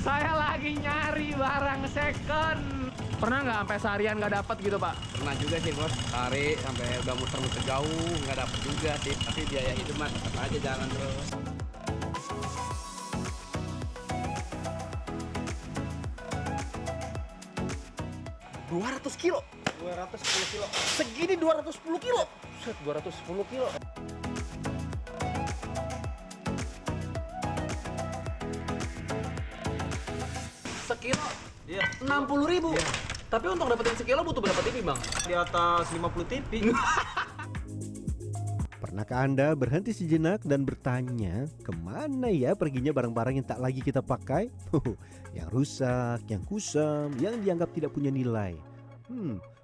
Saya lagi nyari barang second. Pernah nggak sampai seharian nggak dapet gitu, Pak? Pernah juga sih bos, tarik sampai udah muter-muter jauh nggak dapet juga sih. Tapi biaya hidup mah tetap aja jalan terus. Kilo. 210 kilo. Segini 210 kilo. Set, 210 kilo. Sekilo Iya. 60.000. Iya. Tapi untuk dapetin sekilo butuh berapa TV, Bang? Di atas 50 TV. Pernahkah Anda berhenti sejenak dan bertanya, kemana ya perginya barang-barang yang tak lagi kita pakai? Yang rusak, yang kusam, yang dianggap tidak punya nilai.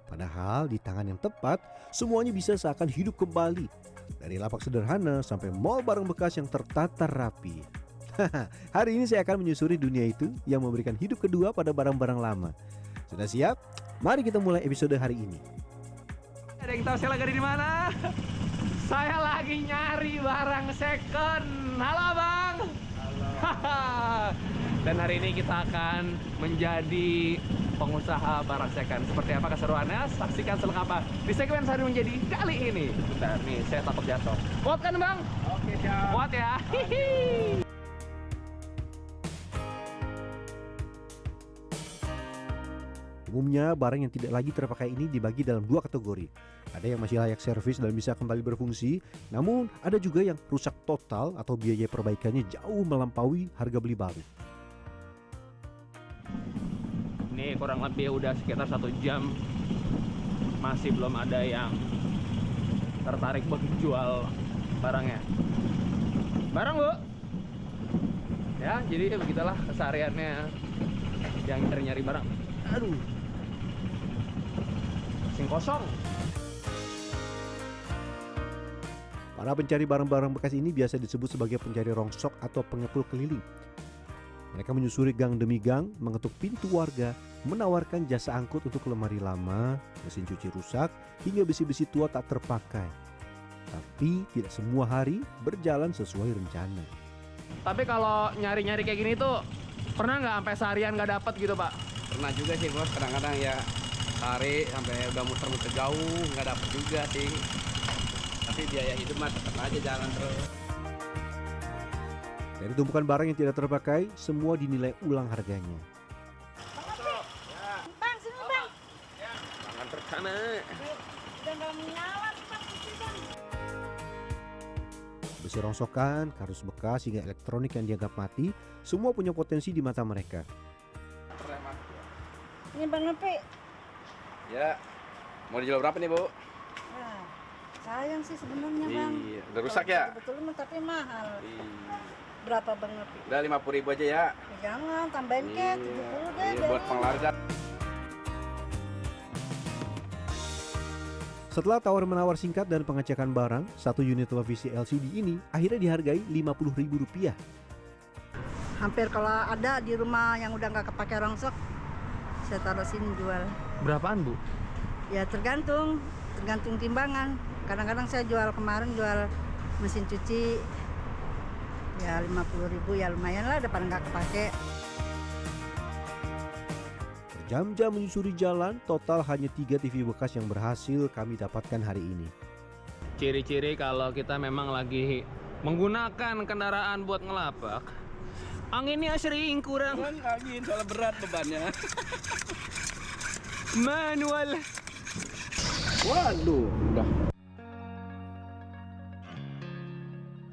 Padahal di tangan yang tepat, semuanya bisa seakan hidup kembali. Dari lapak sederhana sampai mall barang bekas yang tertata rapi. Hari ini saya akan menyusuri dunia itu yang memberikan hidup kedua pada barang-barang lama. Sudah siap? Mari kita mulai episode hari ini. Ada yang tahu saya lagi di mana? Saya lagi nyari barang second. Halo, Bang. Halo. Dan hari ini kita akan menjadi pengusaha barang second. Seperti apa keseruannya? Saksikan selengkapnya di segmen Sehari Menjadi kali ini. Bentar nih, saya takut jatuh. Kuat kan, Bang? Oke, siap. Kuat ya. Hihi. Umumnya barang yang tidak lagi terpakai ini dibagi dalam dua kategori. Ada yang masih layak servis dan bisa kembali berfungsi, namun ada juga yang rusak total atau biaya perbaikannya jauh melampaui harga beli baru. Ini kurang lebih udah sekitar 1 jam. Masih belum ada yang tertarik buat jual barangnya. Barang, Bu. Ya, jadi begitulah kesehariannya yang nyari-nyari barang. Aduh. Sing kosong. Para pencari barang-barang bekas ini biasa disebut sebagai pencari rongsok atau pengepul keliling. Mereka menyusuri gang demi gang, mengetuk pintu warga, menawarkan jasa angkut untuk lemari lama, mesin cuci rusak, hingga besi-besi tua tak terpakai. Tapi tidak semua hari berjalan sesuai rencana. Tapi kalau nyari-nyari kayak gini tuh pernah nggak sampai seharian nggak dapet gitu, Pak? Pernah juga sih bos, kadang-kadang ya tarik sampai udah muter-muter jauh nggak dapet juga sih. Tapi biaya hidup mah tetap aja jalan terus. Dari tumpukan barang yang tidak terpakai, semua dinilai ulang harganya. Bang, sini bang. Tangan pertama. Udah nggak menyala tuh bang, sini bang. Besi rongsokan, kardus bekas, hingga elektronik yang dianggap mati, semua punya potensi di mata mereka. Ini bang Nepi. Ya, mau dijual berapa nih Bu? Nah, sayang sih sebenarnya bang. Iya, udah rusak ya? Betul tapi mahal. Iya. Berapa bang Nepi? Udah 50.000 aja ya. Jangan tambahin ke 70 deh. Iya, buat penglarga. Setelah tawar-menawar singkat dan pengecekan barang, satu unit televisi LCD ini akhirnya dihargai Rp50.000. Hampir kalau ada di rumah yang udah nggak kepake rongsok, saya taruh sini jual. Berapaan, Bu? Ya tergantung timbangan. Kadang-kadang saya jual kemarin jual mesin cuci ya 50.000, ya lumayan lah daripada nggak kepake. Berjam-jam menyusuri jalan, total hanya 3 TV bekas yang berhasil kami dapatkan hari ini. Ciri-ciri kalau kita memang lagi menggunakan kendaraan buat ngelapak, anginnya sering kurang. Angin soalnya berat bebannya. Manual. Waduh, udah.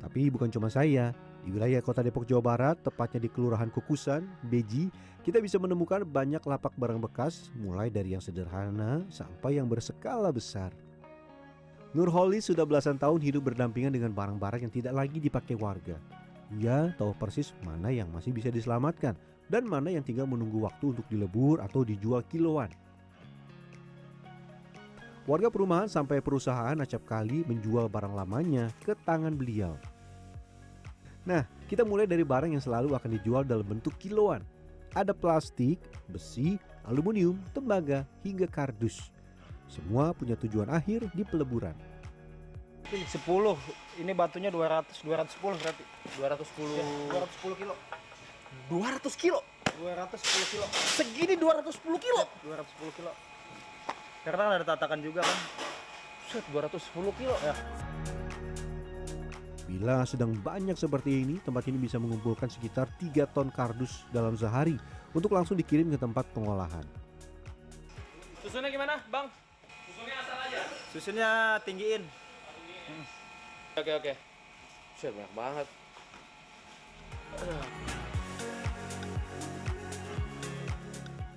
Tapi bukan cuma saya. Di wilayah kota Depok, Jawa Barat, tepatnya di Kelurahan Kukusan, Beji, kita bisa menemukan banyak lapak barang bekas, mulai dari yang sederhana sampai yang berskala besar. Nurholi sudah belasan tahun hidup berdampingan dengan barang-barang yang tidak lagi dipakai warga. Ia tahu persis mana yang masih bisa diselamatkan dan mana yang tinggal menunggu waktu untuk dilebur atau dijual kiloan. Warga perumahan sampai perusahaan acap kali menjual barang lamanya ke tangan beliau. Nah, kita mulai dari barang yang selalu akan dijual dalam bentuk kiloan. Ada plastik, besi, aluminium, tembaga, hingga kardus. Semua punya tujuan akhir di peleburan. 10. Ini batunya 210 berarti. 210. Ya, 210 kilo. 200 kilo. 210 kilo. Segini 210 kilo. 210 kilo. Karena kan ada tatakan juga kan. Set 210 kilo. Ya. Bila sedang banyak seperti ini, tempat ini bisa mengumpulkan sekitar 3 ton kardus dalam sehari untuk langsung dikirim ke tempat pengolahan. Susunnya gimana, Bang? Susunnya asal aja. Susunnya tinggiin. Oke. Set banyak banget.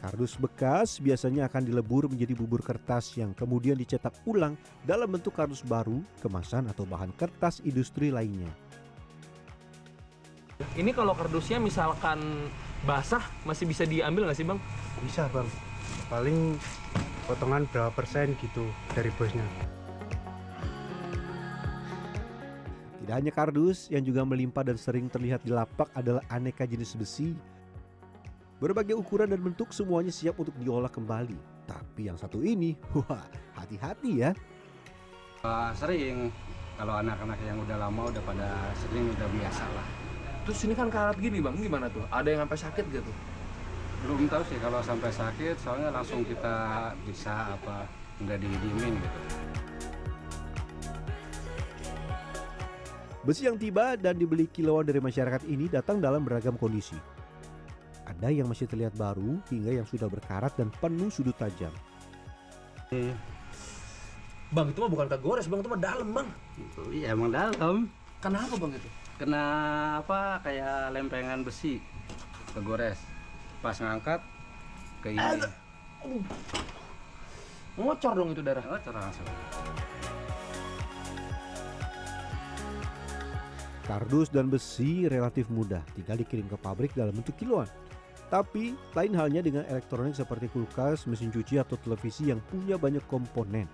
Kardus bekas biasanya akan dilebur menjadi bubur kertas yang kemudian dicetak ulang dalam bentuk kardus baru, kemasan atau bahan kertas industri lainnya. Ini kalau kardusnya misalkan basah masih bisa diambil nggak sih, Bang? Bisa bang, paling potongan berapa persen gitu dari bosnya. Tidak hanya kardus, yang juga melimpah dan sering terlihat di lapak adalah aneka jenis besi. Berbagai ukuran dan bentuk semuanya siap untuk diolah kembali. Tapi yang satu ini, wah, hati-hati ya. Sering, kalau anak-anak yang udah lama udah pada sering, udah biasa lah. Terus ini kan karat gini, Bang, gimana tuh? Ada yang sampai sakit gitu? Belum tahu sih kalau sampai sakit, soalnya langsung kita bisa apa, nggak didiemin gitu. Besi yang tiba dan dibeli kiloan dari masyarakat ini datang dalam beragam kondisi. Ada yang masih terlihat baru hingga yang sudah berkarat dan penuh sudut tajam. Bang, itu mah bukan kegores, Bang, itu mah dalam, Bang. Iya emang dalam. Kenapa, Bang, itu? Kena apa kayak lempengan besi kegores. Pas ngangkat ke ini. Ngocor dong itu darah. Oh, langsung. Kardus dan besi relatif mudah, tinggal dikirim ke pabrik dalam bentuk kiloan. Tapi lain halnya dengan elektronik seperti kulkas, mesin cuci atau televisi yang punya banyak komponen.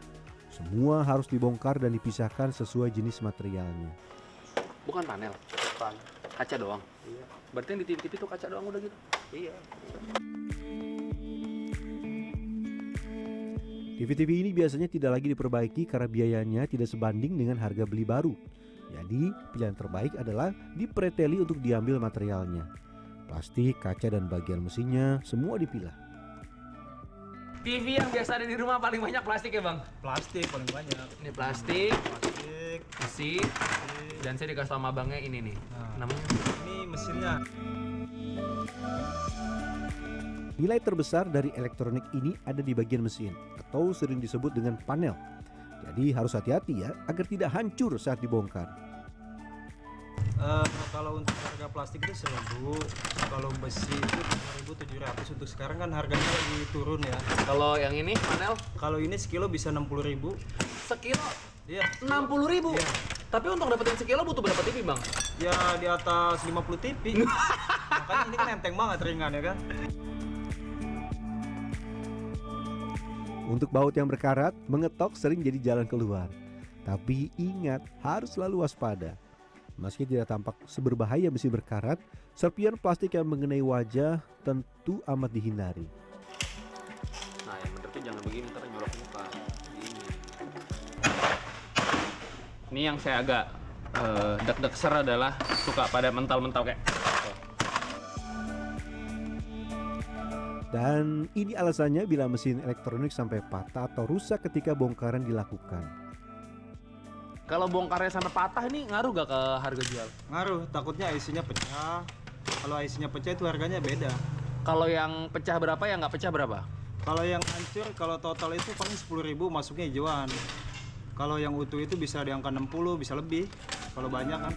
Semua harus dibongkar dan dipisahkan sesuai jenis materialnya. Bukan panel. Bukan. Kaca doang. Iya. Berarti yang di TV itu kaca doang udah gitu. Iya. TV-TV ini biasanya tidak lagi diperbaiki karena biayanya tidak sebanding dengan harga beli baru. Jadi pilihan terbaik adalah dipreteli untuk diambil materialnya. Plastik, kaca, dan bagian mesinnya semua dipilah. TV yang biasa ada di rumah paling banyak plastik ya, Bang? Plastik paling banyak. Ini plastik, Plastik. besi, dan saya dikasih sama abangnya ini nih. Namanya Ini mesinnya. Nilai terbesar dari elektronik ini ada di bagian mesin atau sering disebut dengan panel. Jadi harus hati-hati ya agar tidak hancur saat dibongkar. Kalau untuk harga plastik itu 1.000, kalau besi itu 5.700. Untuk sekarang kan harganya lagi turun ya. kalau yang ini panel Kalau ini sekilo bisa 60.000. sekilo Iya. 60.000. Iya. Tapi untuk dapetin sekilo butuh berapa TV, Bang? Ya di atas 50 TV. Makanya ini kan enteng banget, ringan ya kan. Untuk baut yang berkarat, mengetok sering jadi jalan keluar. Tapi ingat, harus selalu waspada. Meski tidak tampak seberbahaya besi berkarat, serpian plastik yang mengenai wajah tentu amat dihindari. Nah, yang bener tuh jangan begini, ntar nyolok muka. Ini yang saya agak deg-deg ser adalah suka pada mental-mental kayak. Dan ini alasannya bila mesin elektronik sampai patah atau rusak ketika bongkaran dilakukan. Kalau bongkarnya sampai patah ini ngaruh gak ke harga jual? Ngaruh, takutnya IC-nya pecah. Kalau IC-nya pecah itu harganya beda. Kalau yang pecah berapa, yang nggak pecah berapa? Kalau yang hancur, kalau total itu paling 10.000 masuknya hijauan. Kalau yang utuh itu bisa di angka 60, bisa lebih. Kalau banyak kan.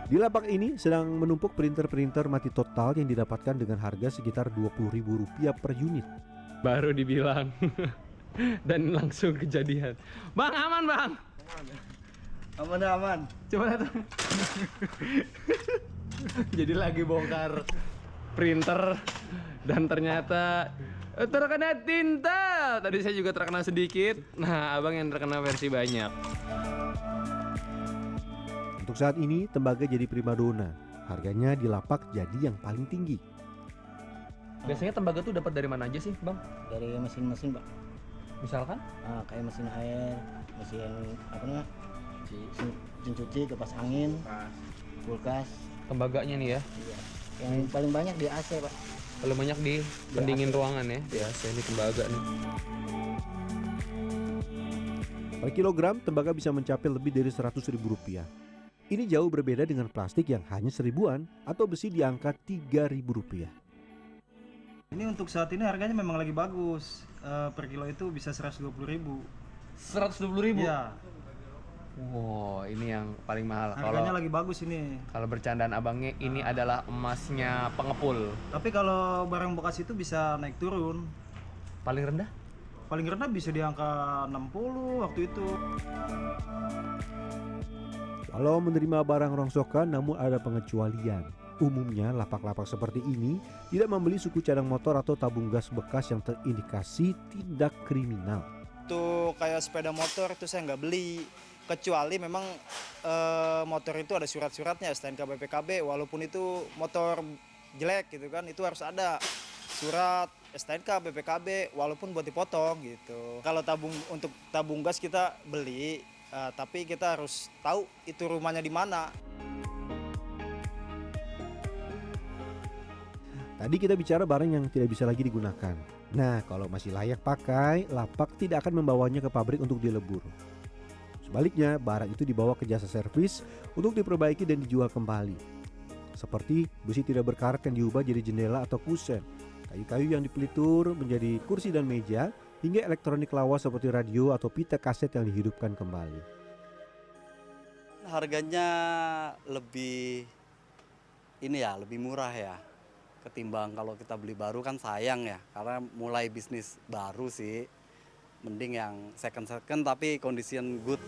Di lapak ini sedang menumpuk printer-printer mati total yang didapatkan dengan harga sekitar Rp20.000 per unit. Baru dibilang. Dan langsung kejadian. Bang, aman, Bang. Aman. Coba lihat. Jadi lagi bongkar printer dan ternyata terkena tinta. Tadi saya juga terkena sedikit. Nah, abang yang terkena versi banyak. Untuk saat ini, tembaga jadi primadona. Harganya di lapak jadi yang paling tinggi. Biasanya tembaga tuh dapat dari mana aja sih, Bang? Dari mesin-mesin Pak. Misalkan? Kayak mesin air, mesin apa namanya, mesin cuci, kipas angin, kulkas. Tembaganya nih ya. Iya. Yang paling banyak di AC Pak. Kalau banyak di pendingin ruangan ya. Di AC ini tembaga nih. Per kilogram, tembaga bisa mencapai lebih dari Rp100.000. Ini jauh berbeda dengan plastik yang hanya seribuan atau besi di angka Rp3.000. Ini untuk saat ini harganya memang lagi bagus. Per kilo itu bisa 120.000. 120.000. Iya, Wow, ini yang paling mahal. harganya Kalau lagi bagus ini. kalau bercandaan abangnya, ini adalah emasnya pengepul. Tapi kalau barang bekas itu bisa naik turun. Paling rendah? Paling rendah bisa di angka 60 waktu itu. Walau menerima barang rongsokan, namun ada pengecualian. Umumnya lapak-lapak seperti ini tidak membeli suku cadang motor atau tabung gas bekas yang terindikasi tindak kriminal. Untuk kayak sepeda motor itu saya nggak beli. Kecuali memang motor itu ada surat-suratnya STNK BPKB. Walaupun itu motor jelek gitu kan, itu harus ada surat STNK BPKB walaupun buat dipotong gitu. Kalau untuk tabung gas kita beli, tapi kita harus tahu itu rumahnya di mana. Tadi kita bicara barang yang tidak bisa lagi digunakan. Nah, kalau masih layak pakai, lapak tidak akan membawanya ke pabrik untuk dilebur. Sebaliknya, barang itu dibawa ke jasa servis untuk diperbaiki dan dijual kembali. Seperti besi tidak berkarat yang diubah jadi jendela atau kusen, kayu-kayu yang dipelitur menjadi kursi dan meja, hingga elektronik lawas seperti radio atau pita kaset yang dihidupkan kembali. Harganya lebih lebih murah ya. Ketimbang kalau kita beli baru kan sayang ya, karena mulai bisnis baru sih. Mending yang second tapi condition good.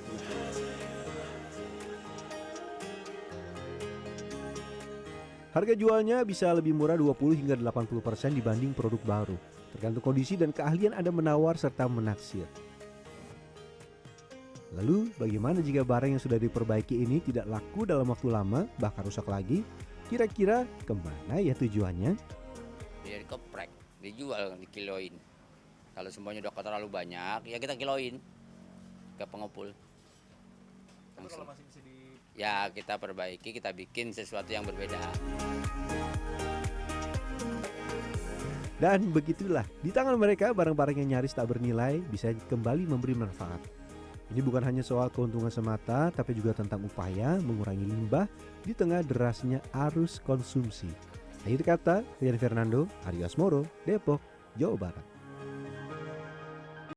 Harga jualnya bisa lebih murah 20 hingga 80% dibanding produk baru. Tergantung kondisi dan keahlian Anda menawar serta menaksir. Lalu, bagaimana jika barang yang sudah diperbaiki ini tidak laku dalam waktu lama, bahkan rusak lagi? Kira-kira kemana ya tujuannya? Dia dikeprek, dijual, dikiloin. Kalau semuanya udah terlalu banyak, ya kita kiloin ke pengepul. Langsung. Ya kita perbaiki, kita bikin sesuatu yang berbeda. Dan begitulah, di tangan mereka barang-barang yang nyaris tak bernilai bisa kembali memberi manfaat. Ini bukan hanya soal keuntungan semata, tapi juga tentang upaya mengurangi limbah di tengah derasnya arus konsumsi. Akhir kata, Rian Fernando, Aryo Asmoro, Depok, Jawa Barat.